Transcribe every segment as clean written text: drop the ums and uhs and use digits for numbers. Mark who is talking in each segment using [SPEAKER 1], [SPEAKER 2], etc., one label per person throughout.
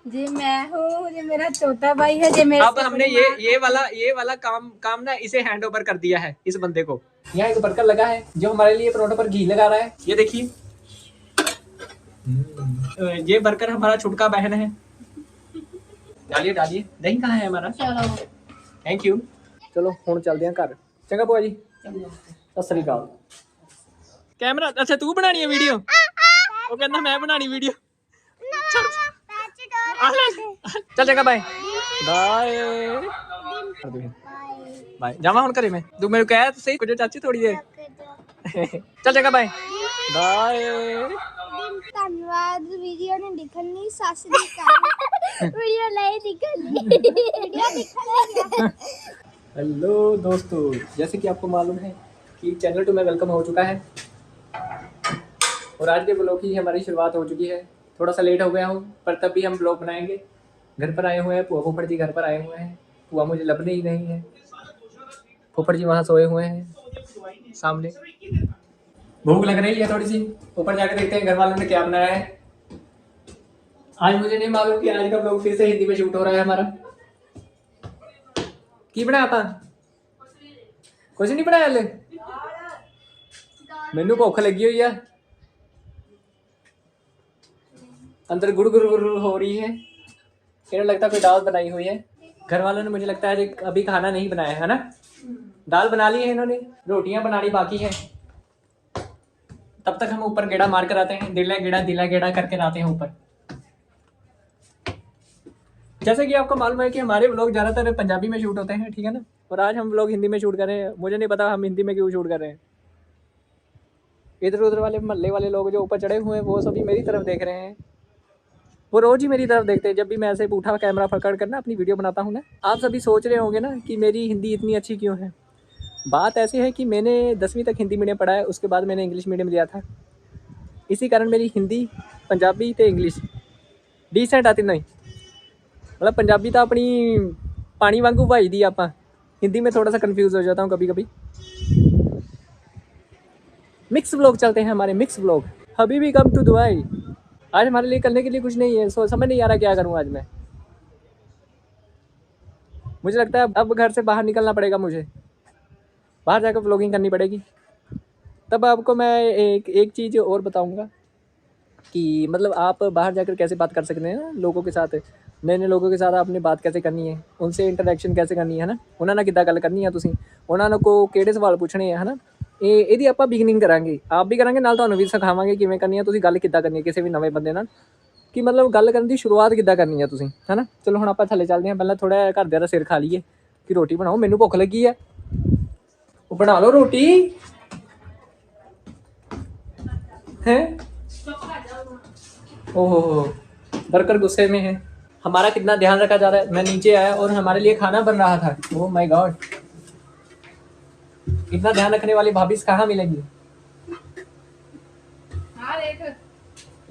[SPEAKER 1] जी मैं हूँ, ये मेरा छोटा भाई है, ये मेरे
[SPEAKER 2] अब हमने ये वाला काम ना इसे हैंड ओवर कर दिया है इस बंदे को। यहाँ एक वर्कर लगा है जो हमारे लिए परोठे पर घी लगा रहा है, ये देखिए। ये वर्कर हमारा छुटका बहन है। डालिए डालिए, दही कहाँ है हमारा? चलो थैंक यू। चलो हुण चलते हैं घर। चंगा भूआ जी, सत श्री अकाल। कैमरा अच्छा तू बनानी है वीडियो? वो कहना मैं बनानी वीडियो। चल चंगा बाय बाय बाय। जावा हुण घरे मैं, तू मेरे कह तो सही कुछ चाची थोड़ी देर। चल चंगा बाय बाय।
[SPEAKER 3] धन्यवाद वीडियो ने दिखनी सासरी का वीडियो नहीं दिखनी वीडियो दिखनी।
[SPEAKER 2] हेलो दोस्तों, जैसे कि आपको मालूम है कि चैनल 2 में वेलकम हो चुका है और आज के ब्लॉग की हमारी शुरुआत हो चुकी है। थोड़ा सा लेट हो गया हूँ पर तब भी हम ब्लॉग बनाएंगे। घर पर आए हुए हैं, फूफड़ जी घर पर आए हुए हैं। पुआ मुझे लभने ही नहीं है। फूफड़ जी वहाँ सोए हुए हैं सामने। भूख लग रही है थोड़ी सी, ऊपर जाकर देखते हैं घर वालों ने क्या बनाया है। आज मुझे नहीं मालूम कि आज का ब्लॉग फिर से हिंदी में शूट हो रहा है हमारा। की बनाया था? कुछ नहीं बनाया ले। मैनू भुख लगी हुई है, अंदर गुड़ गुड़ गुड़ हो रही है। इन्हें लगता है कोई दाल बनाई हुई है। घर वालों ने मुझे लगता है अभी खाना नहीं बनाया है ना। दाल बना ली है इन्होंने, रोटियां बनानी बाकी है। तब तक हम ऊपर गेड़ा मार कर आते हैं, दिला गेड़ा करके आते हैं ऊपर। जैसे कि आपको मालूम है कि हमारे व्लॉग ज़्यादातर पंजाबी में शूट होते हैं, ठीक है ना। और आज हम व्लॉग हिंदी में शूट कर रहे हैं। मुझे नहीं पता हम हिंदी में क्यों शूट कर रहे हैं। इधर उधर वाले मोहल्ले वाले लोग जो ऊपर चढ़े हुए हैं वो सभी मेरी तरफ देख रहे हैं। वो रोज़ ही मेरी तरफ देखते हैं जब भी मैं ऐसे उठा कैमरा पकड़ कर ना अपनी वीडियो बनाता हूँ ना। आप सभी सोच रहे होंगे ना कि मेरी हिंदी इतनी अच्छी क्यों है। बात ऐसी है कि मैंने 10वीं तक हिंदी मीडियम पढ़ा है, उसके बाद मैंने इंग्लिश मीडियम लिया था। इसी कारण मेरी हिंदी पंजाबी तो इंग्लिश डिसेंट आती नहीं। मतलब पंजाबी तो अपनी पानी वांगू भाई दी आप। हिंदी में थोड़ा सा कंफ्यूज हो जाता हूँ कभी कभी। मिक्स व्लॉग चलते हैं हमारे, मिक्स व्लॉग। हबीबी कम टू दुबई। आज हमारे लिए करने के लिए कुछ नहीं है, समझ नहीं आ रहा क्या करूँ आज मैं। मुझे लगता है अब घर से बाहर निकलना पड़ेगा, मुझे बाहर जाकर व्लॉगिंग करनी पड़ेगी। तब आपको मैं एक चीज़ और बताऊंगा कि मतलब आप बाहर जाकर कैसे बात कर सकते हैं लोगों के साथ। नए नए लोगों के साथ आपने बात कैसे करनी है, उनसे इंटरेक्शन कैसे करनी है ना। उन्होंने किद्दां गल करनी है, तुसीं उन्होंने को किहड़े सवाल पूछने है ना। ਇਹਦੀ ਆਪਾਂ ਬਿਗਨਿੰਗ ਕਰਾਂਗੇ, ਆਪ ਵੀ ਕਰਾਂਗੇ ਨਾਲ ਤੁਹਾਨੂੰ ਵੀ ਸਿਖਾਵਾਂਗੇ ਕਿਵੇਂ ਕਰਨੀ ਹੈ, ਤੁਸੀਂ ਗੱਲ ਕਿੱਦਾਂ ਕਰਨੀ ਹੈ ਕਿਸੇ ਵੀ ਨਵੇਂ ਬੰਦੇ ਨਾਲ। ਕਿ ਮਤਲਬ ਗੱਲ ਕਰਨ ਦੀ ਸ਼ੁਰੂਆਤ ਕਿੱਦਾਂ ਕਰਨੀ ਹੈ ਤੁਸੀਂ, ਹੈ ਨਾ। ਚਲੋ ਹੁਣ ਆਪਾਂ ਥੱਲੇ ਚੱਲਦੇ ਹਾਂ। ਪਹਿਲਾਂ ਥੋੜਾ ਘਰਦਿਆਂ ਦਾ ਸਿਰ ਖਾ ਲਈਏ ਕਿ ਰੋਟੀ ਬਣਾਓ, ਮੈਨੂੰ ਭੁੱਖ ਲੱਗੀ ਹੈ। ਉਹ ਬਣਾ ਲਓ ਰੋਟੀ है। ओहो वर्कर गुस्से में है। हमारा कितना ध्यान रखा जा रहा है। मैं नीचे आया और हमारे लिए खाना बन रहा था। ओह माय गॉड, इतना ध्यान रखने वाली भाभी कहाँ मिलेगी।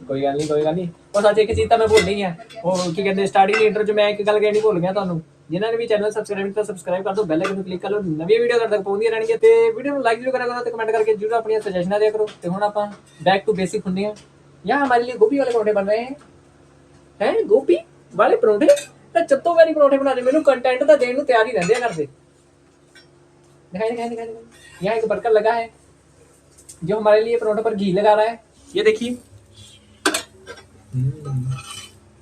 [SPEAKER 2] कोई गल नहीं। और सच एक चीज तो मैं भूल नहीं है, वो की कहते स्टार्टिंग इंटर च मैं एक गल कहनी भूल गया ਤੁਹਾਨੂੰ। जिन्होंने भी चैनल सब्सक्राइब किया सब्सक्राइब कर दो, बेल आइकन क्लिक कर लो, नवी वीडियो तक पहुंचती रहनी है। तो वीडियो को लाइक जरूर करा करो, कमेंट करके जरूर अपनी सजेशन दिया करो। तो हुण आपां बैक टू बेसिक हुंदे हैं। यहाँ हमारे लिए गोभी वाले परोठे बन रहे हैं गोभी वाले परोठे तो चत्तो वाली परोठे बना रहे। मैंने कंटेंट तो देने तैयार ही रहते हैं घर से। दिखाई। यहाँ एक वर्कर लगा है जो हमारे लिए परोठे पर घी लगा रहा है, ये देखिए।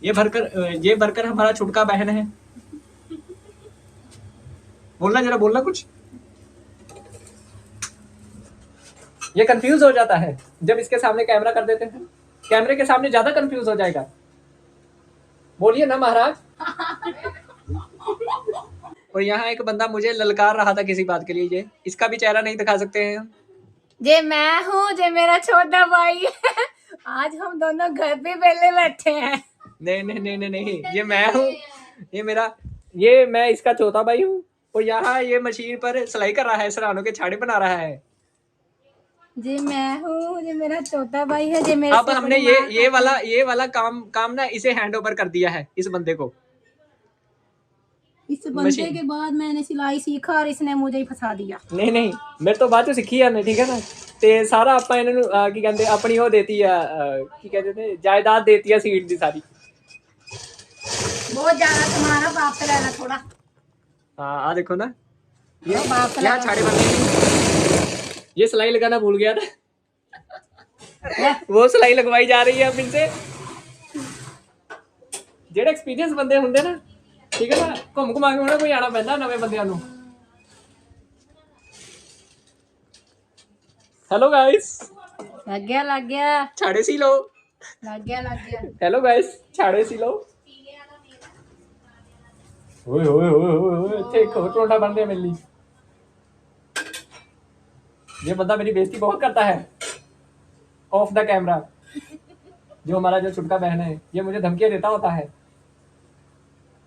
[SPEAKER 2] ये वर्कर हमारा छुटका बहन है। बोलना जरा, बोलना कुछ। ये कंफ्यूज हो जाता है जब इसके सामने कैमरा कर देते हैं। कैमरे के सामने ज्यादा कंफ्यूज हो जाएगा। बोलिए ना महाराज। और यहाँ एक बंदा मुझे ललकार रहा था किसी बात के लिए। ये इसका भी चेहरा नहीं दिखा सकते हैं।
[SPEAKER 1] ये मैं हूँ, ये मेरा छोटा भाई है। आज हम दोनों घर पे पहले बैठे हैं।
[SPEAKER 2] नहीं, ये मैं हूँ। ये मैं इसका चौथा भाई हूँ। और यहाँ ये मशीन पर सिलाई कर रहा है, सरानों के छाड़े बना रहा है।
[SPEAKER 1] जी मैं हूँ, ये मेरा छोटा भाई है, ये मेरे
[SPEAKER 2] अब हमने ये वाला काम ना इसे हैंड ओवर कर दिया है इस बंदे को।
[SPEAKER 1] इस बंदे के बाद मैंने सिलाई सीखा और इसने मुझे ही फंसा दिया।
[SPEAKER 2] नहीं मेरे तो बाद सीखी है, ठीक है ना। ते सारा ਆਪਾਂ ਇਹਨਾਂ ਨੂੰ ਕੀ ਕਹਿੰਦੇ ਆਪਣੀ ਉਹ ਦੇਤੀ ਆ ਕੀ ਕਹਿੰਦੇ ਨੇ ਜਾਇਦਾਦ ਦੇਤੀ ਆ ਸੀਟ ਦੀ ਸਾਰੀ।
[SPEAKER 1] बहुत ज्यादा सामान है, बाप से लेना थोड़ा।
[SPEAKER 2] हाँ देखो ना, ये
[SPEAKER 1] बाप से
[SPEAKER 2] यहाँ छाड़े बनते, ये सिलाई लगाना भूल गया था। वो सिलाई लगवाई जा रही है अब इनसे। जेड़े एक्सपीरियंस बंदे होंगे ना, ठीक है ना, घूम घुमा के उन्हें कोई आना पैंदा नवे बंदियां नूं। हेलो गाइस,
[SPEAKER 1] लग गया
[SPEAKER 2] छाड़े सी लो।
[SPEAKER 1] लग गया
[SPEAKER 2] हेलो गाइस, छाड़े सी लो। ओए ओए ओए ओए ओए, ਇੱਥੇ ਇੱਕ ਹੋਰ ਪਰੌਂਠਾ ਬਣ ਰਿਹਾ मेरे लिए। ये बंदा मेरी बेइज्जती बहुत करता है ऑफ द कैमरा। जो हमारा जो छुटका बहन है, ये मुझे धमकियां देता होता है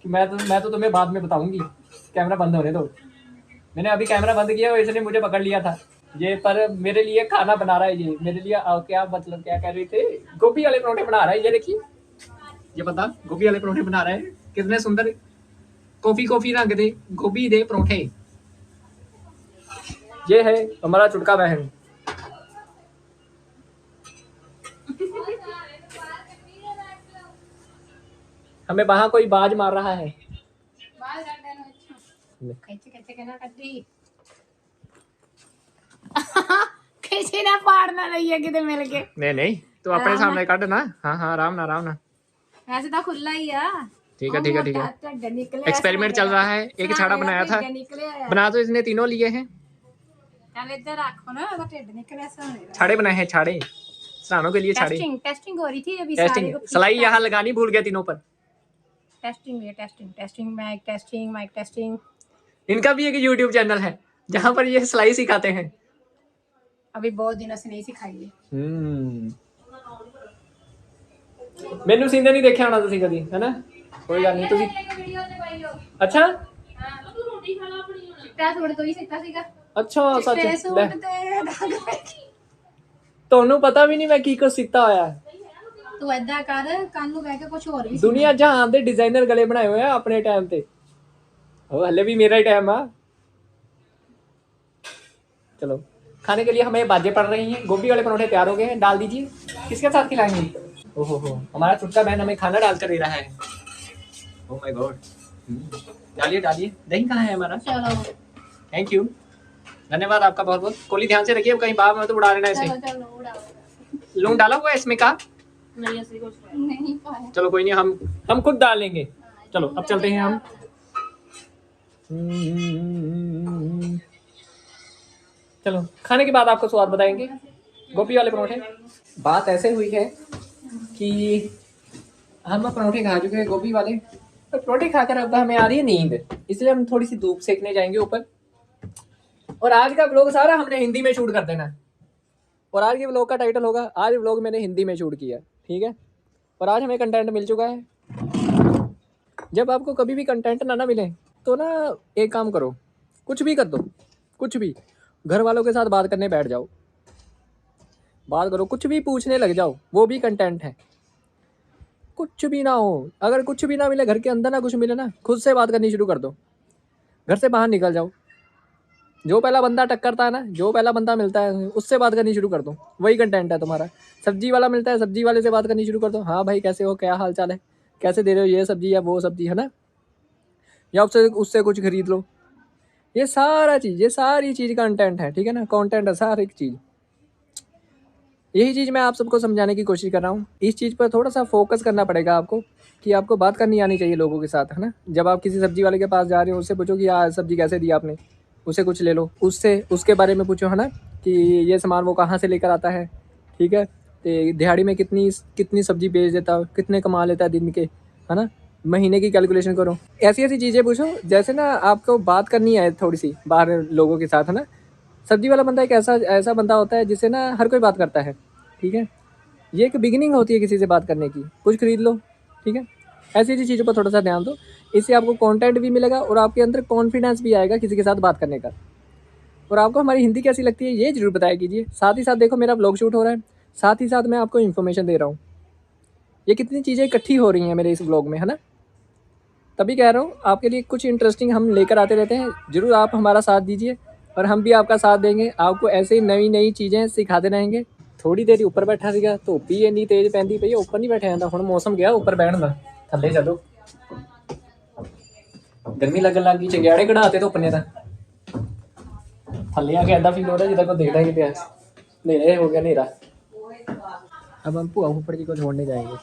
[SPEAKER 2] कि मैं तो तुम्हें बाद में बताऊंगी, कैमरा बंद होने दो। मैंने अभी कैमरा बंद किया और इसने मुझे पकड़ लिया था ये, पर मेरे लिए खाना बना रहा है ये मेरे लिए। क्या मतलब, क्या कह रहे थे, गोभी वाले परोठे बना रहा है। ये देखिए, ये बंदा गोभी वाले परोठे बना रहा है। कितने सुंदर कॉफी रंग दे गोभी दे परोठे। ये है हमारा छुटका बहन। हमें वहां कोई बाज मार रहा है।
[SPEAKER 1] किसी ने पाड़ना नहीं है किते मिल के।
[SPEAKER 2] नहीं तो अपने सामने काट ना। हाँ आराम ना
[SPEAKER 1] ऐसे तो खुला ही है।
[SPEAKER 2] ठीक है। एक्सपेरिमेंट चल रहा है। एक छाड़ा बनाया था, बना तो इसने तीनों लिए हैं।
[SPEAKER 1] चल इधर रखो ना, तो टेढ़ निकले ऐसा।
[SPEAKER 2] छाड़े बनाए हैं, छाड़े सरानों के लिए। छाड़े
[SPEAKER 1] टेस्टिंग हो रही थी अभी।
[SPEAKER 2] टेस्टिंग सिलाई यहाँ लगानी भूल गया तीनों पर। Testing mic testing. इनका भी एक यूट्यूब चैनल है जहाँ पर ये सिलाई सिखाते हैं।
[SPEAKER 1] अभी बहुत दिनों से नहीं सिखाई है।
[SPEAKER 2] मैनू सींदे नहीं देखे होना तुसी कदी, है ना? कोई गल नहीं तुसी। अच्छा अच्छा सच ਤੁਹਾਨੂੰ ਪਤਾ ਵੀ ਨਹੀਂ ਮੈਂ ਕੀ ਕੁਛ ਸਿੱਤਾ ਹੋਇਆ।
[SPEAKER 1] ਤੂੰ ਐਦਾਂ ਕਰ, ਕੱਲ ਨੂੰ ਕਹਿ ਕੇ ਕੁਝ ਹੋਰ ਵੀ
[SPEAKER 2] ਦੁਨੀਆ ਜਹਾਨ ਦੇ ਡਿਜ਼ਾਈਨਰ ਗਲੇ ਬਣਾਏ ਹੋਏ ਆ ਆਪਣੇ ਟਾਈਮ ਤੇ। ਉਹ हल्ले भी मेरा ही टाइम है। चलो खाने के लिए हमें बाजें पड़ रही हैं। गोभी वाले परोठे तैयार हो गए हैं, डाल दीजिए। किसके साथ खिलाएंगे? ओहो हमारा छुटका बहन हमें खाना डाल कर दे रहा है। Oh my God. डालिए दही कहाँ है हमारा?
[SPEAKER 1] चलो
[SPEAKER 2] थैंक यू, धन्यवाद आपका बहुत बहुत। कोली ध्यान से रखिए, कहीं बाहर में तो उड़ा लेना इसे।
[SPEAKER 1] चलो उड़ाओ।
[SPEAKER 2] लून डाला हुआ है इसमें का?
[SPEAKER 1] नहीं ऐसे कुछ नहीं पाया।
[SPEAKER 2] चलो कोई नहीं, हम खुद डालेंगे। चलो अब चलते हैं हम। चलो खाने के बाद आपको स्वाद बताएंगे गोभी वाले परोठे। बात ऐसे हुई है कि हम परोठे खा चुके हैं गोभी वाले, और परोठे खाकर अब हमें आ रही है नींद, इसलिए हम थोड़ी सी धूप सेकने जाएंगे ऊपर। और आज का व्लॉग सारा हमने हिंदी में शूट कर देना है। और आज के व्लॉग का टाइटल होगा, आज व्लॉग मैंने हिंदी में शूट किया, ठीक है? और आज हमें कंटेंट मिल चुका है। जब आपको कभी भी कंटेंट ना मिले तो ना एक काम करो, कुछ भी कर दो, कुछ भी। घर वालों के साथ बात करने बैठ जाओ, बात करो, कुछ भी पूछने लग जाओ, वो भी कंटेंट है। कुछ भी ना हो, अगर कुछ भी ना मिले, घर के अंदर ना कुछ मिले ना, खुद से बात करनी शुरू कर दो। घर से बाहर निकल जाओ, जो पहला बंदा टक्करता है ना, जो पहला बंदा मिलता है उससे बात करनी शुरू कर दो, वही कंटेंट है तुम्हारा। सब्जी वाला मिलता है, सब्जी वाले से बात करनी शुरू कर दो। हाँ भाई कैसे हो, क्या हाल चाल है, कैसे दे रहे हो ये सब्जी या वो सब्जी, है ना? या उससे कुछ खरीद लो। ये सारी चीज़ कंटेंट है, ठीक है ना? कंटेंट है सारी चीज़। यही चीज़ मैं आप सबको समझाने की कोशिश कर रहा हूँ। इस चीज़ पर थोड़ा सा फोकस करना पड़ेगा आपको, कि आपको बात करनी आनी चाहिए लोगों के साथ, है ना? जब आप किसी सब्जी वाले के पास जा रहे हो, उससे पूछो कि यार सब्जी कैसे दी आपने, उससे कुछ ले लो, उसके बारे में पूछो, है ना, कि ये सामान वो कहाँ से लेकर आता है, ठीक है? तो दिहाड़ी में कितनी सब्जी बेच देता है, कितने कमा लेता है दिन के, है ना? महीने की कैलकुलेशन करो। ऐसी चीज़ें पूछो, जैसे ना आपको बात करनी है थोड़ी सी बाहर लोगों के साथ, है ना? सब्जी वाला बंदा एक ऐसा बंदा होता है जिससे ना हर कोई बात करता है, ठीक है? ये एक बिगिनिंग होती है किसी से बात करने की। कुछ खरीद लो, ठीक है? ऐसी चीज़ों पर थोड़ा सा ध्यान दो, इससे आपको कंटेंट भी मिलेगा और आपके अंदर कॉन्फिडेंस भी आएगा किसी के साथ बात करने का। और आपको हमारी हिंदी कैसी लगती है ये ज़रूर बताया कीजिए। साथ ही साथ देखो मेरा व्लॉग शूट हो रहा है, साथ ही साथ मैं आपको इन्फॉर्मेशन दे रहा हूँ। ये कितनी चीज़ें इकट्ठी हो रही हैं मेरे इस व्लॉग में, है ना? तभी कह रहा हूँ आपके लिए कुछ इंटरेस्टिंग हम लेकर आते रहते हैं। ज़रूर आप हमारा साथ दीजिए और हम भी आपका साथ देंगे। आपको ऐसे ही नई चीज़ें सिखाते रहेंगे। थोड़ी देर ऊपर बैठा सीगा, धुप्प ही इन्नी तेज़ पैंदी पई, ऊपर नहीं बैठा जाता। हुण मौसम गया ऊपर बैठण दा, थल्ले चलो। ਗਰਮੀ ਲੱਗਣ ਲੱਗ ਗਈ, ਚੰਗਿਆੜੇ ਕਢਾਤੇ ਧੁੱਪ ਨੇ ਤਾਂ। ਥੱਲੇ ਆ ਕੇ ਏਦਾਂ ਫੀਲ ਹੋ ਰਿਹਾ ਜਿੱਦਾਂ ਕੋਈ ਦੇਖਦਾ ਹੀ ਨਹੀਂ ਪਿਆ। ਹਨੇਰਾ ਹੋ ਗਿਆ ਹਨੇਰਾ। अब हम ਭੂਆ ਫੁੱਫੜ ਜੀ को छोड़ने जाएंगे।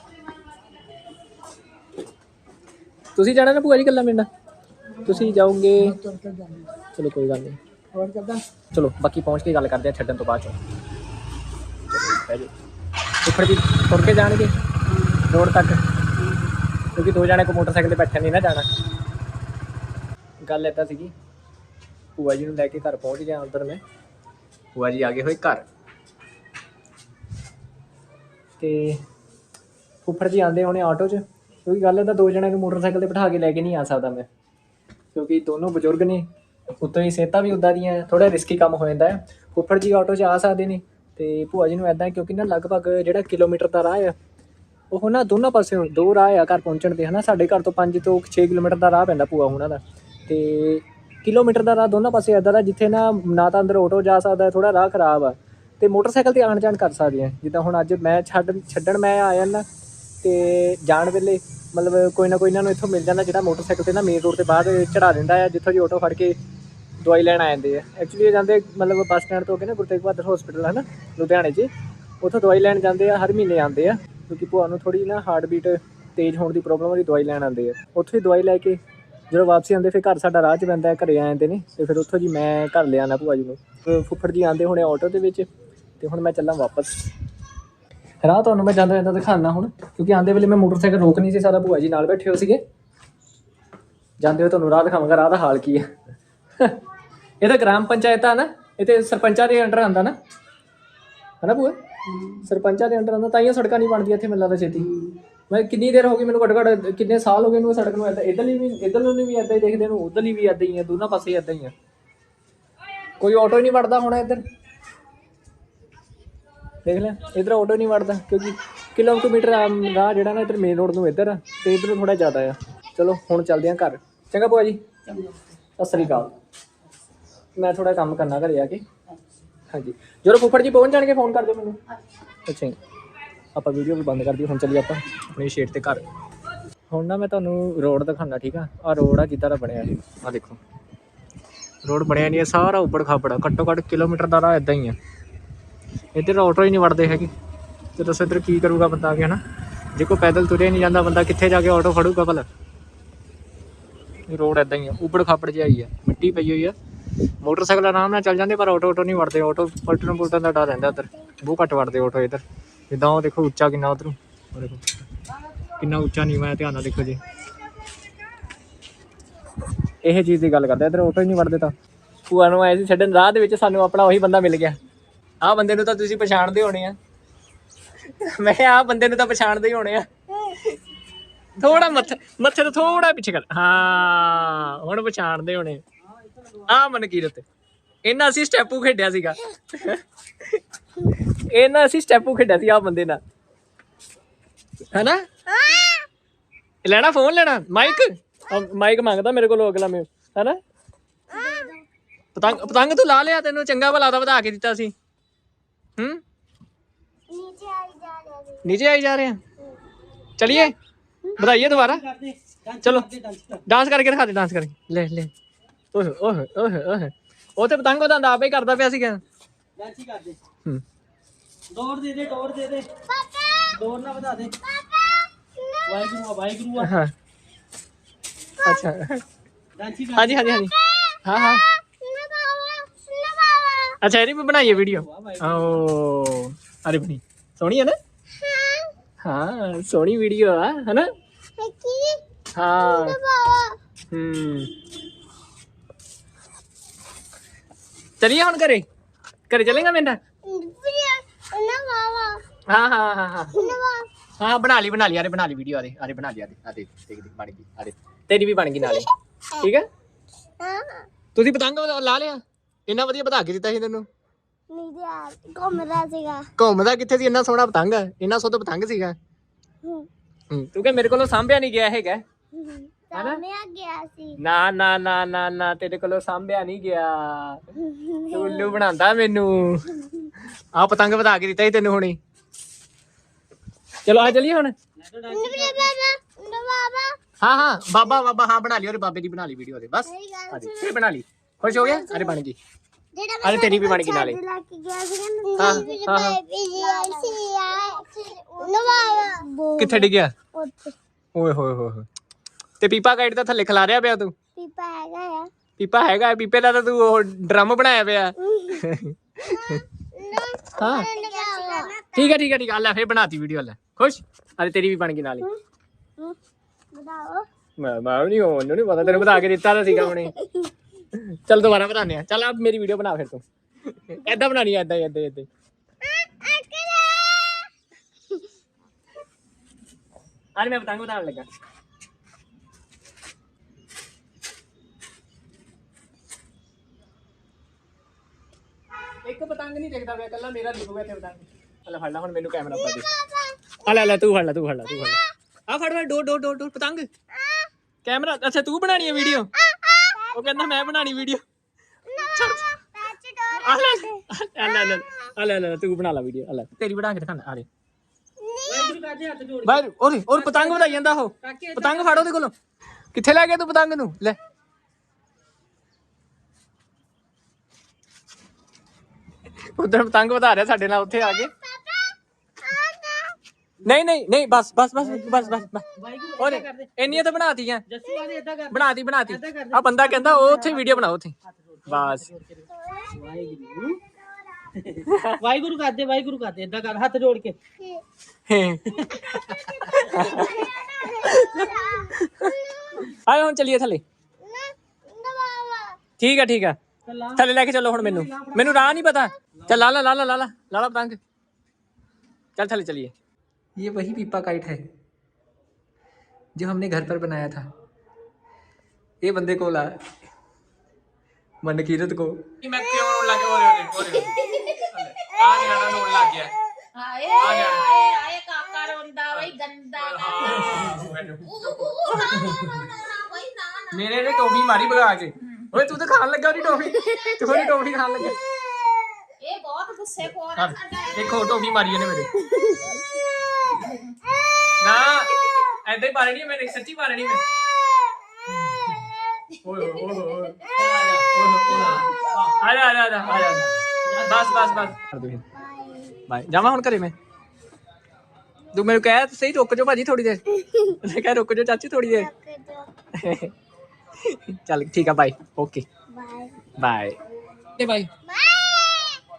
[SPEAKER 2] ਤੁਸੀਂ ਜਾਣਾ ਨਾ ਭੂਆ ਜੀ ਕੱਲਾ ਮੇਰੇ ਨਾਲ? ਤੁਸੀਂ ਜਾਓਗੇ? ਚਲੋ ਕੋਈ ਗੱਲ ਨਹੀਂ। ਹੋਰ ਕਿੱਦਾਂ? ਚਲੋ ਬਾਕੀ ਪਹੁੰਚ ਕੇ ਗੱਲ ਕਰਦੇ ਆ ਛੱਡਣ ਤੋਂ ਬਾਅਦ ਚੋਂ। ਫੁੱਫੜ ਜੀ ਤੁਰ ਕੇ ਜਾਣਗੇ ਰੋਡ ਤੱਕ, ਕਿਉਂਕਿ ਦੋ ਜਣੇ ਕੋ ਮੋਟਰਸਾਈਕਲ ਤੇ ਬੈਠੇ ਨਹੀਂ ਨਾ ਜਾਣਾ। ਗੱਲ ਏਦਾਂ ਸੀਗੀ, ਭੂਆ ਜੀ ਨੂੰ ਲੈ ਕੇ ਘਰ ਪਹੁੰਚ ਗਿਆ ਉੱਧਰ ਮੈਂ। ਭੂਆ ਜੀ ਆ ਗਏ ਹੋਏ ਘਰ ਤੇ ਫੁੱਫੜ ਜੀ ਆਉਂਦੇ ਹੋਣੇ ਆਟੋ 'ਚ, ਕਿਉਂਕਿ ਗੱਲ ਇਹਦਾ ਦੋ ਜਣਿਆਂ ਨੂੰ ਮੋਟਰਸਾਈਕਲ ਤੇ ਬਿਠਾ ਕੇ ਲੈ ਕੇ ਨਹੀਂ ਆ ਸਕਦਾ ਮੈਂ, ਕਿਉਂਕਿ ਦੋਨੋਂ ਬਜ਼ੁਰਗ ਨੇ, ਉੱਤੋਂ ਹੀ ਸਿਹਤਾਂ ਵੀ ਉੱਦਾਂ ਦੀਆਂ, ਥੋੜ੍ਹਾ ਰਿਸਕੀ ਕੰਮ ਹੋ ਜਾਂਦਾ ਹੈ। ਫੁੱਫੜ ਜੀ ਆਟੋ 'ਚ ਆ ਸਕਦੇ ਨੇ ਤੇ ਭੂਆ ਜੀ ਨੂੰ ਇੱਦਾਂ, ਕਿਉਂਕਿ ਨਾ ਲਗਭਗ ਜਿਹੜਾ ਕਿਲੋਮੀਟਰ ਦਾ ਰਾਹ ਆ ਉਹ ਨਾ ਦੋਨਾਂ ਪਾਸਿਓਂ ਦੋ ਰਾਹ ਆ ਘਰ ਪਹੁੰਚਣ ਦੇ, ਹੈ ਨਾ। ਸਾਡੇ ਘਰ ਤੋਂ 5 ਤੋਂ 6 ਕਿਲੋਮੀਟਰ ਦਾ ਰਾਹ ਪੈਂਦਾ ਭੂਆ ਉਹਨਾਂ ਦਾ, ਤੇ ਕਿਲੋਮੀਟਰ ਦਾ ਰਾਹ ਦੋਨਾਂ ਪਾਸੇ ਇੱਦਾਂ ਦਾ ਜਿੱਥੇ ਨਾ ਤਾਂ ਅੰਦਰ ਆਟੋ ਜਾ ਸਕਦਾ, ਥੋੜ੍ਹਾ ਰਾਹ ਖਰਾਬ ਆ, ਤੇ ਮੋਟਰਸਾਈਕਲ ਤੇ ਆਣ ਜਾਣ ਕਰ ਸਕਦੇ ਆ। ਜਿੱਦਾਂ ਹੁਣ ਅੱਜ ਮੈਂ ਛੱਡਣ ਮੈਂ ਆਇਆ ਨਾ, ਤੇ ਜਾਣ ਵੇਲੇ ਮਤਲਬ ਕੋਈ ਨਾ ਕੋਈ ਇਹਨਾਂ ਨੂੰ ਇੱਥੋਂ ਮਿਲ ਜਾਂਦਾ ਜਿਹੜਾ ਮੋਟਰਸਾਈਕਲ ਤੇ ਨਾ ਮੇਨ ਰੋਡ ਤੇ ਬਾਹਰ ਚੜਾ ਦਿੰਦਾ ਆ, ਜਿੱਥੋਂ ਜੀ ਆਟੋ ਫੜ ਕੇ ਦਵਾਈ ਲੈਣ ਆ ਜਾਂਦੇ ਆ। ਐਕਚੁਅਲੀ ਇਹ ਜਾਂਦੇ ਮਤਲਬ ਬੱਸ ਸਟੈਂਡ ਤੋਂ ਅੱਗੇ ਨਾ ਗੁਰੂ ਤੇਗ ਬਹਾਦਰ ਹੌਸਪੀਟਲ ਹੈ ਨਾ ਲੁਧਿਆਣੇ 'ਚ, ਉੱਥੋਂ ਦਵਾਈ ਲੈਣ ਜਾਂਦੇ ਆ, ਹਰ ਮਹੀਨੇ ਆਉਂਦੇ ਆ, ਕਿਉਂਕਿ ਭੂਆ ਨੂੰ ਥੋੜ੍ਹੀ ਨਾ ਹਾਰਟ ਬੀਟ ਤੇਜ਼ ਹੋਣ ਦੀ ਪ੍ਰੋਬਲਮ ਉਹਦੀ, ਦਵਾਈ ਲੈਣ ਆਉਂਦੇ ਆ। ਉੱਥੋਂ ਹੀ ਦਵਾਈ ਲੈ ਕੇ ਜਦੋਂ ਵਾਪਸੀ ਆਉਂਦੇ ਫਿਰ ਘਰ ਸਾਡਾ ਰਾਹ 'ਚ ਪੈਂਦਾ, ਘਰੇ ਆ ਜਾਂਦੇ ਨੇ, ਤੇ ਫਿਰ ਉੱਥੋਂ ਜੀ ਮੈਂ ਘਰ ਲਿਆਉਣਾ ਭੂਆ ਜੀ ਨੂੰ। ਫੁੱਫੜ ਜੀ ਆਉਂਦੇ ਹੋਣੇ ਆਟੋ ਦੇ ਵਿੱਚ, ਤੇ ਹੁਣ ਮੈਂ ਚੱਲਾਂ ਵਾਪਸ। ਰਾਹ ਤੁਹਾਨੂੰ ਮੈਂ ਜਾਂਦਾ ਜਾਂਦਾ ਦਿਖਾਉਣਾ ਹੁਣ, ਕਿਉਂਕਿ ਆਉਂਦੇ ਵੇਲੇ ਮੈਂ ਮੋਟਰਸਾਈਕਲ ਰੋਕ ਨਹੀਂ ਸੀ ਸਕਦਾ, ਭੂਆ ਜੀ ਨਾਲ ਬੈਠੇ ਹੋ ਸੀਗੇ। ਜਾਂਦੇ ਹੋਏ ਤੁਹਾਨੂੰ ਰਾਹ ਦਿਖਾਵਾਂਗਾ, ਰਾਹ ਦਾ ਹਾਲ ਕੀ ਹੈ। ਇਹ ਤਾਂ ਗ੍ਰਾਮ ਪੰਚਾਇਤ ਆ ਨਾ, ਇਹ ਤੇ ਸਰਪੰਚਾਂ ਦੇ ਅੰਡਰ ਆਉਂਦਾ ਨਾ, ਹੈ ਨਾ ਭੂਆ? ਸਰਪੰਚਾਂ ਦੇ ਅੰਡਰ ਆਉਂਦਾ, ਤਾਂ ਹੀ ਸੜਕਾਂ ਨਹੀਂ ਬਣਦੀਆਂ ਇੱਥੇ ਮੈਨੂੰ ਲੱਗਦਾ ਛੇਤੀ। ਮੈਂ ਕਿੰਨੀ ਦੇਰ ਹੋ ਗਈ ਮੈਨੂੰ, ਘੱਟੋ ਘੱਟ ਕਿੰਨੇ ਸਾਲ ਹੋ ਗਏ ਇਹਨੂੰ ਸੜਕ ਨੂੰ, ਇੱਦਾਂ ਇੱਧਰ ਨੂੰ ਵੀ ਇੱਦਾਂ ਹੀ ਦੇਖਦੇ ਨੂੰ, ਉੱਧਰ ਵੀ ਇੱਦਾਂ ਹੀ ਆ, ਦੋਨਾਂ ਪਾਸੇ ਇੱਦਾਂ ਹੀ ਆ, ਕੋਈ ਆਟੋ ਹੀ ਨਹੀਂ ਵੜਦਾ ਹੋਣਾ ਇੱਧਰ। ਦੇਖ ਲੈ ਇੱਧਰ ਆਟੋ ਨਹੀਂ ਵੜਦਾ, ਕਿਉਂਕਿ ਕਿਲੋਮੀਟਰ ਰਾਹ ਜਿਹੜਾ ਨਾ ਇੱਧਰ ਮੇਨ ਰੋਡ ਨੂੰ ਇੱਧਰ ਆ, ਅਤੇ ਇੱਧਰ ਥੋੜ੍ਹਾ ਜ਼ਿਆਦਾ ਆ। ਚਲੋ ਹੁਣ ਚੱਲਦੇ ਹਾਂ ਘਰ। ਚੰਗਾ ਭੂਆ ਜੀ, ਸਤਿ ਸ਼੍ਰੀ ਅਕਾਲ। ਮੈਂ ਥੋੜ੍ਹਾ ਕੰਮ ਕਰਨਾ ਘਰੇ ਆ ਕੇ। ਹਾਂਜੀ, ਜਦੋਂ ਫੁੱਫੜ ਜੀ ਪਹੁੰਚ ਜਾਣਗੇ ਫੋਨ ਕਰ ਦਿਓ ਮੈਨੂੰ। ਅੱਛਾ ਜੀ, ਆਪਾਂ ਵੀਡੀਓ ਵੀ ਬੰਦ ਕਰ ਦਈਏ, ਹੁਣ ਚੱਲੀਏ ਆਪਾਂ ਆਪਣੀ ਸ਼ੇਡ ਤੇ ਘਰ। ਹੁਣ ਨਾ ਮੈਂ ਤੁਹਾਨੂੰ ਰੋਡ ਦਿਖਾਉਂਦਾ, ਠੀਕ ਆ? ਆਹ ਰੋਡ ਆ ਜਿੱਦਾਂ ਦਾ ਬਣਿਆ ਇਹ, ਆਹ ਦੇਖੋ ਰੋਡ ਬਣਿਆ ਨਹੀਂ, ਸਾਰਾ ਉੱਪੜ ਖਾਪੜ ਆ, ਘੱਟੋ ਘੱਟ ਕਿਲੋਮੀਟਰ ਦਾ ਰਾਹ ਇੱਦਾਂ ਹੀ ਆ। ਇੱਧਰ ਆਟੋ ਹੀ ਨਹੀਂ ਵੜਦੇ ਹੈਗੇ, ਤੇ ਦੱਸੋ ਇੱਧਰ ਕੀ ਕਰੂਗਾ ਬੰਦਾ ਆ ਕੇ, ਹੈ ਨਾ? ਜੇ ਕੋਈ ਪੈਦਲ ਤੁਰਿਆ ਨਹੀਂ ਜਾਂਦਾ ਬੰਦਾ, ਕਿੱਥੇ ਜਾ ਕੇ ਆਟੋ ਫੜੂਗਾ ਭਲਾ? ਰੋਡ ਇੱਦਾਂ ਹੀ ਆ, ਉੱਪੜ ਖਾਪੜ ਜਿਹਾ ਹੀ ਆ, ਮਿੱਟੀ ਪਈ ਹੋਈ ਆ। ਮੋਟਰਸਾਈਕਲ ਆਰਾਮ ਨਾਲ ਚੱਲ ਜਾਂਦੇ, ਪਰ ਆਟੋ ਨਹੀਂ ਵੜਦੇ। ਆਟੋ ਪਲਟਣ ਦਾ ਡਰ ਰਹਿੰਦਾ ਇੱਧਰ, ਬਹੁਤ ਘੱਟ ਵੜਦੇ ਆਟੋ ਇੱਧਰ। ਜਿੱਦਾਂ ਉਹ ਦੇਖੋ ਉੱਚਾ ਕਿੰਨਾ, ਉੱਧਰੋਂ ਉਹ ਦੇਖੋ ਕਿੰਨਾ ਉੱਚਾ ਨੀਵਾਂ ਹੈ, ਧਿਆਨ ਨਾਲ ਦੇਖੋ ਜੀ। ਇਹ ਚੀਜ਼ ਦੀ ਗੱਲ ਕਰਦਾ, ਇੱਧਰ ਆਟੋ ਹੀ ਨਹੀਂ ਵੜਦੇ। ਤਾਂ ਭੂਆ ਨੂੰ ਆਏ ਸੀ ਛੱਡਣ, ਰਾਹ ਦੇ ਵਿੱਚ ਸਾਨੂੰ ਆਪਣਾ ਉਹੀ ਬੰਦਾ ਮਿਲ ਗਿਆ। ਆਹ ਬੰਦੇ ਨੂੰ ਤਾਂ ਤੁਸੀਂ ਪਛਾਣਦੇ ਹੋਣੇ ਆ, ਮੈਂ ਆਹ ਬੰਦੇ ਨੂੰ ਤਾਂ ਪਛਾਣਦੇ ਹੀ ਹੋਣੇ ਆ। ਥੋੜਾ ਮੱਥੇ ਤੋਂ ਥੋੜਾ ਪਿੱਛੇ ਕਰ, ਹਾਂ ਹੁਣ ਪਛਾਣਦੇ ਹੋਣੇ। ਆਹ ਮਨਕੀਰਤ, ਇਹਨਾਂ ਅਸੀਂ ਸਟੈਪੂ ਖੇਡਿਆ ਸੀਗਾ, ਆਹ ਬੰਦੇ ਨਾਲ, ਹੈਨਾ? ਲੈਣਾ ਫੋਨ, ਲੈਣਾ ਮਾਈਕ ਮੰਗਦਾ ਮੇਰੇ ਕੋਲ ਅਗਲਾ, ਮੈਂ ਹੈਨਾ? ਪਤੰਗ ਤੂੰ ਲਾ ਲਿਆ, ਤੈਨੂੰ ਚੰਗਾ ਭਲਾ ਤਾਂ ਵਧਾ ਕੇ ਦਿੱਤਾ ਸੀ। नीचे आई जा रहे हैं, चलिए बताइए दोबारा। चलो डांस करके दिखा दे, डांस करके ले ले। ओह ओह ओह ओह, ਉਹ ਤੇ ਪਤੰਗ ਉਹਦਾ ਆਪੇ ਕਰਦਾ ਪਿਆ ਸੀਗਾ। ਡਾਂਸ ਕਰ ਦੇ, ਦੌੜ ਦੇ ਪਾਪਾ, ਦੌੜ ਨਾ ਵਧਾ ਦੇ ਪਾਪਾ, ਵਾਹਿਗੁਰੂ ਹਾਂ ਅੱਛਾ ਹਾਂਜੀ ਹਾਂ अच्छा ਇਹਦੀ ਵੀ ਬਣਾਈਏ ਵੀਡੀਓ। ਓ ਅਰੇ ਬਣੀ ਸੋਹਣੀ ਹੈ ਨਾ? ਹਾਂ ਸੋਹਣੀ ਵੀਡੀਓ ਆ, ਹੈ ਨਾ? ਹਾਂ चलिए ਹੁਣ ਘਰੇ चलेगा मेरा? हाँ बना ली अरे बना ली वीडियो, अरे बना ली, देख बन गई, अरे तेरी भी बन गई नाले, ठीक है? ਤੁਸੀਂ ਪਤੰਗ ਲਾ ਲਿਆ? ਇੰਨਾ ਵਧੀਆ ਵਧਾ ਕੇ ਦਿੱਤਾ ਸੀ ਤੈਨੂੰ। ਘੁੰਮਦਾ ਕਿੱਥੇ ਸੀ? ਇੰਨਾ ਸੋਹਣਾ ਪਤੰਗ, ਇੰਨਾ ਸੋਹਣਾ ਪਤੰਗ ਸੀਗਾ। ਤੂੰ ਕਿ ਮੇਰੇ ਕੋਲੋਂ ਸਾਂਭਿਆ ਨਹੀਂ ਗਿਆ ਹੈਗਾ, ਨਾ ਨਾ ਨਾ ਨਾ ਨਾ, ਤੇਰੇ ਕੋਲੋਂ ਸਾਂਭਿਆ ਨਹੀਂ ਗਿਆ, ਉੱਲੂ ਬਣਾਉਂਦਾ ਮੈਨੂੰ। ਆਹ ਪਤੰਗ ਵਧਾ ਕੇ ਦਿੱਤਾ ਸੀ ਤੈਨੂੰ ਹੁਣੀ। ਚਲੋ ਆ ਚੱਲੀਏ ਹੁਣ। हाँ हाँ बाबा बाबा हाँ बना ली और बाबे की बना ली वीडियो दे बस फिर बना ली खुश हो गया अरे बन गई अरे तेरी भी बन गई नाले किथे डिग्या ओए होए होए ते पीपा काइट दा थल्ले खिला रिया पिया तू पीपा हैगा पीपे दा तू ड्रम बनाया पिया हाँ ठीक है अल्लाह फिर बनाती वीडियो अल्लाह खुश अरे तेरी भी बन गई नाले मैं नहीं हूं नहीं पता तेरे बता के दिता था सीगा हमने चल दोबारा बनाने हैं चल अब मेरी वीडियो बना फिर तू ऐदा बनानी है ऐदा आज मैं पतंग बताने लगा एक पतंग नहीं देखता मैं कल्ला मेरा दिखूगा ते पतंग अल्लाह फड़ ला हुन मेनू कैमरा पा दे अल्लाह तू फड़ ला आ फड़ डोर पतंग कैमरा अच्छा तू बनानी है वीडियो वो कहंदा मैं बनानी वीडियो अल्लाह तू बना ला वीडियो अल्लाह तेरी बना के दिखाना आ रे भाई और पतंग बनाई ਜਾਂਦਾ ਉਹ पतंग ਫੜ ਉਹਦੇ ਕੋਲੋਂ ਕਿੱਥੇ ਲੈ ਗਿਆ ਤੂੰ ਪਤੰਗ ਨੂੰ ਲੈ ਉਧਰ ਪਤੰਗ ਵਧਾ ਰਿਹਾ ਸਾਡੇ ਨਾਲ ਉੱਥੇ ਆ ਕੇ ਨਹੀਂ ਬਸ और ਇੰਨੀਆਂ ਤਾਂ ਬਣਾਤੀਆਂ ਬਣਾਤੀ ਆ ਬੰਦਾ ਕਹਿੰਦਾ ਉਹ ਉੱਥੇ ਵੀਡੀਓ ਬਣਾਓ ਉੱਥੇ ਬਸ
[SPEAKER 4] ਵਾਹਿਗੁਰੂ ਕਰਦੇ ਏਦਾਂ ਕਰ ਹੱਥ ਜੋੜ ਕੇ
[SPEAKER 2] ਆਏ ਹੁਣ ਚੱਲੀਏ ਥੱਲੇ ਠੀਕ ਹੈ ਥੱਲੇ ਲੈ ਕੇ ਚੱਲੋ ਹੁਣ ਮੈਨੂੰ ਰਾਹ नहीं पता चल लाला पतंग चल थले चलिए ये वही पीपा काइट है जो हमने घर पर बनाया था ये बंदे को ला मनकीरत को मैं क्यों रोने लगे ओरे आ नियाना रोने लग गया
[SPEAKER 1] आए काका रोंदा वही गंदा
[SPEAKER 2] मेरे ने टॉफी मारी भगा के ओए तू तो खान लगा टॉफी खान लगा
[SPEAKER 1] ये बहुत गुस्से को
[SPEAKER 2] देखो टॉफी मारी है मेरे ना ऐसे ही मारे नहीं मैंने सच्ची मारे नहीं मैं आजा बस बाय जावा हुन घरे मैं तू मेरे कह सही रुक जाओ भाजी थोड़ी देर मैं कह रुक जाओ चाची थोड़ी देर चल ठीक है बाय ओके बाय बाय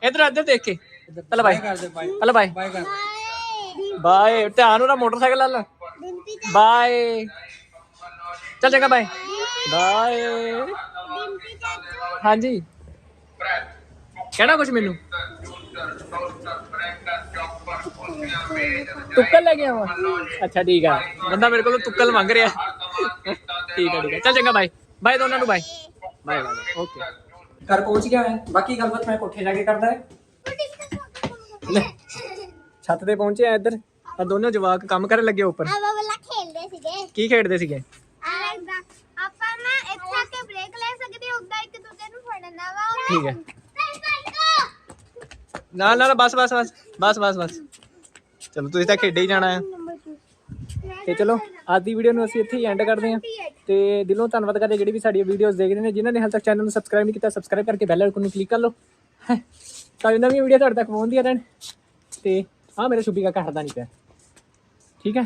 [SPEAKER 2] इधर देख के चल बाय बाय ध्यान हो मोटरसाइकिल वाला बाय चल चंगा बाय हाँ जी कहना कुछ मैनू तुक्कल ले गया अच्छा ठीक है बंदा मेरे को तुक्कल मांग रहा ठीक है चल चंगा बाय दोनों बाय ओके घर पहुंच गया है बाकी गलबात मैं कोठे जाके करदा है छत पे पहुंचे हैं इधर और दोनों जवाक काम करन लगे ऊपर की खेडदे सीगे
[SPEAKER 3] ਆਪਾਂ ਨਾ ਇੱਥੇ ਕੇ ਬ੍ਰੇਕ ਲੈ ਸਕਦੇ ਉੱਦਾਂ ਇੱਕ ਦੂਜੇ ਨੂੰ ਫੜਨਾ ਵਾ
[SPEAKER 2] ठीक है ना बस चलो तुसीं तां खेडे ही जाना है ਤੇ ਚਲੋ ਅੱਜ ਦੀ ਵੀਡੀਓ ਨੂੰ ਅਸੀਂ ਇੱਥੇ ਹੀ ਐਂਡ ਕਰਦੇ ਹਾਂ ਤੇ ਦਿਲੋਂ ਧੰਨਵਾਦ ਕਰਦੇ ਜਿਹੜੀ ਵੀ ਸਾਡੀ ਵੀਡੀਓਜ਼ ਦੇਖ ਰਹੇ ਨੇ ਜਿਨ੍ਹਾਂ ਨੇ ਹਾਲੇ ਤੱਕ ਚੈਨਲ ਨੂੰ ਸਬਸਕ੍ਰਾਈਬ ਨਹੀਂ ਕੀਤਾ ਸਬਸਕ੍ਰਾਈਬ ਕਰਕੇ ਬੈਲ ਆਈਕਨ ਨੂੰ ਕਲਿੱਕ ਕਰ ਲਓ ਤਾਂ ਨਵੀਂ ਵੀਡੀਓ ਤੁਹਾਡੇ ਤੱਕ ਪਹੁੰਚਦੀਆਂ ਰਹਿਣ ਤੇ ਆ ਮੇਰੇ ਸ਼ੁਭੀ ਕਾਕਾ ਹਟਦਾ ਨਹੀਂ ਪਿਆ ਠੀਕ ਹੈ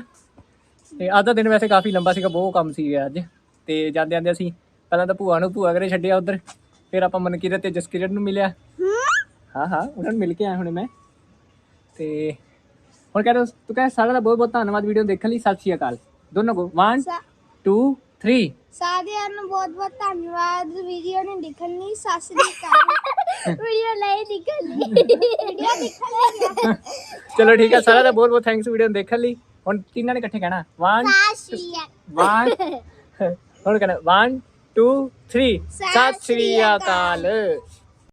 [SPEAKER 2] ਤੇ ਅੱਜ ਦਾ ਦਿਨ ਵੈਸੇ ਕਾਫੀ ਲੰਬਾ ਸੀਗਾ ਬਹੁਤ ਕੰਮ ਸੀਗਾ ਅੱਜ ਤੇ ਜਾਂਦੇ ਅਸੀਂ ਪਹਿਲਾਂ ਤਾਂ ਭੂਆ ਘਰੇ ਛੱਡਿਆ ਉਧਰ ਫਿਰ ਆਪਾਂ ਮਨਕੀਰਤ ਤੇ ਜਸਕੀਰਤ ਨੂੰ ਮਿਲਿਆ ਹਾਂ ਉਹਨਾਂ ਨੂੰ ਮਿਲ ਕੇ ਆਇਆ ਹੁਣੇ ਮੈਂ ਤੇ ਹੁਣ ਕਹਿ ਰਹੇ ਤੂੰ ਕਹੇ ਸਾਰਿਆਂ ਦਾ ਬਹੁਤ ਧੰਨਵਾਦ ਵੀਡੀਓ ਦੇਖਣ ਲਈ ਸਤਿ ਸ਼੍ਰੀ ਅਕਾਲ ਦੋਨੋਂ ਕੋ 1 2 3
[SPEAKER 3] ਸਾਰਿਆਂ ਨੂੰ ਬਹੁਤ ਧੰਨਵਾਦ ਵੀਡੀਓ ਨੂੰ ਦੇਖਣ ਲਈ ਸਤਿ ਸ਼੍ਰੀ ਅਕਾਲ ਵੀਡੀਓ ਦੇਖਣ ਲਈ
[SPEAKER 2] ਚਲੋ ਠੀਕ ਹੈ ਸਾਰਿਆਂ ਦਾ ਬਹੁਤ ਥੈਂਕਸ ਵੀਡੀਓ ਨੂੰ ਦੇਖਣ ਲਈ ਹੁਣ ਤਿੰਨਾਂ ਨੇ ਇਕੱਠੇ ਕਹਿਣਾ 1 ਹੁਣ ਕਹਿਣਾ 1 2 3 ਸਤਿ ਸ਼੍ਰੀ ਅਕਾਲ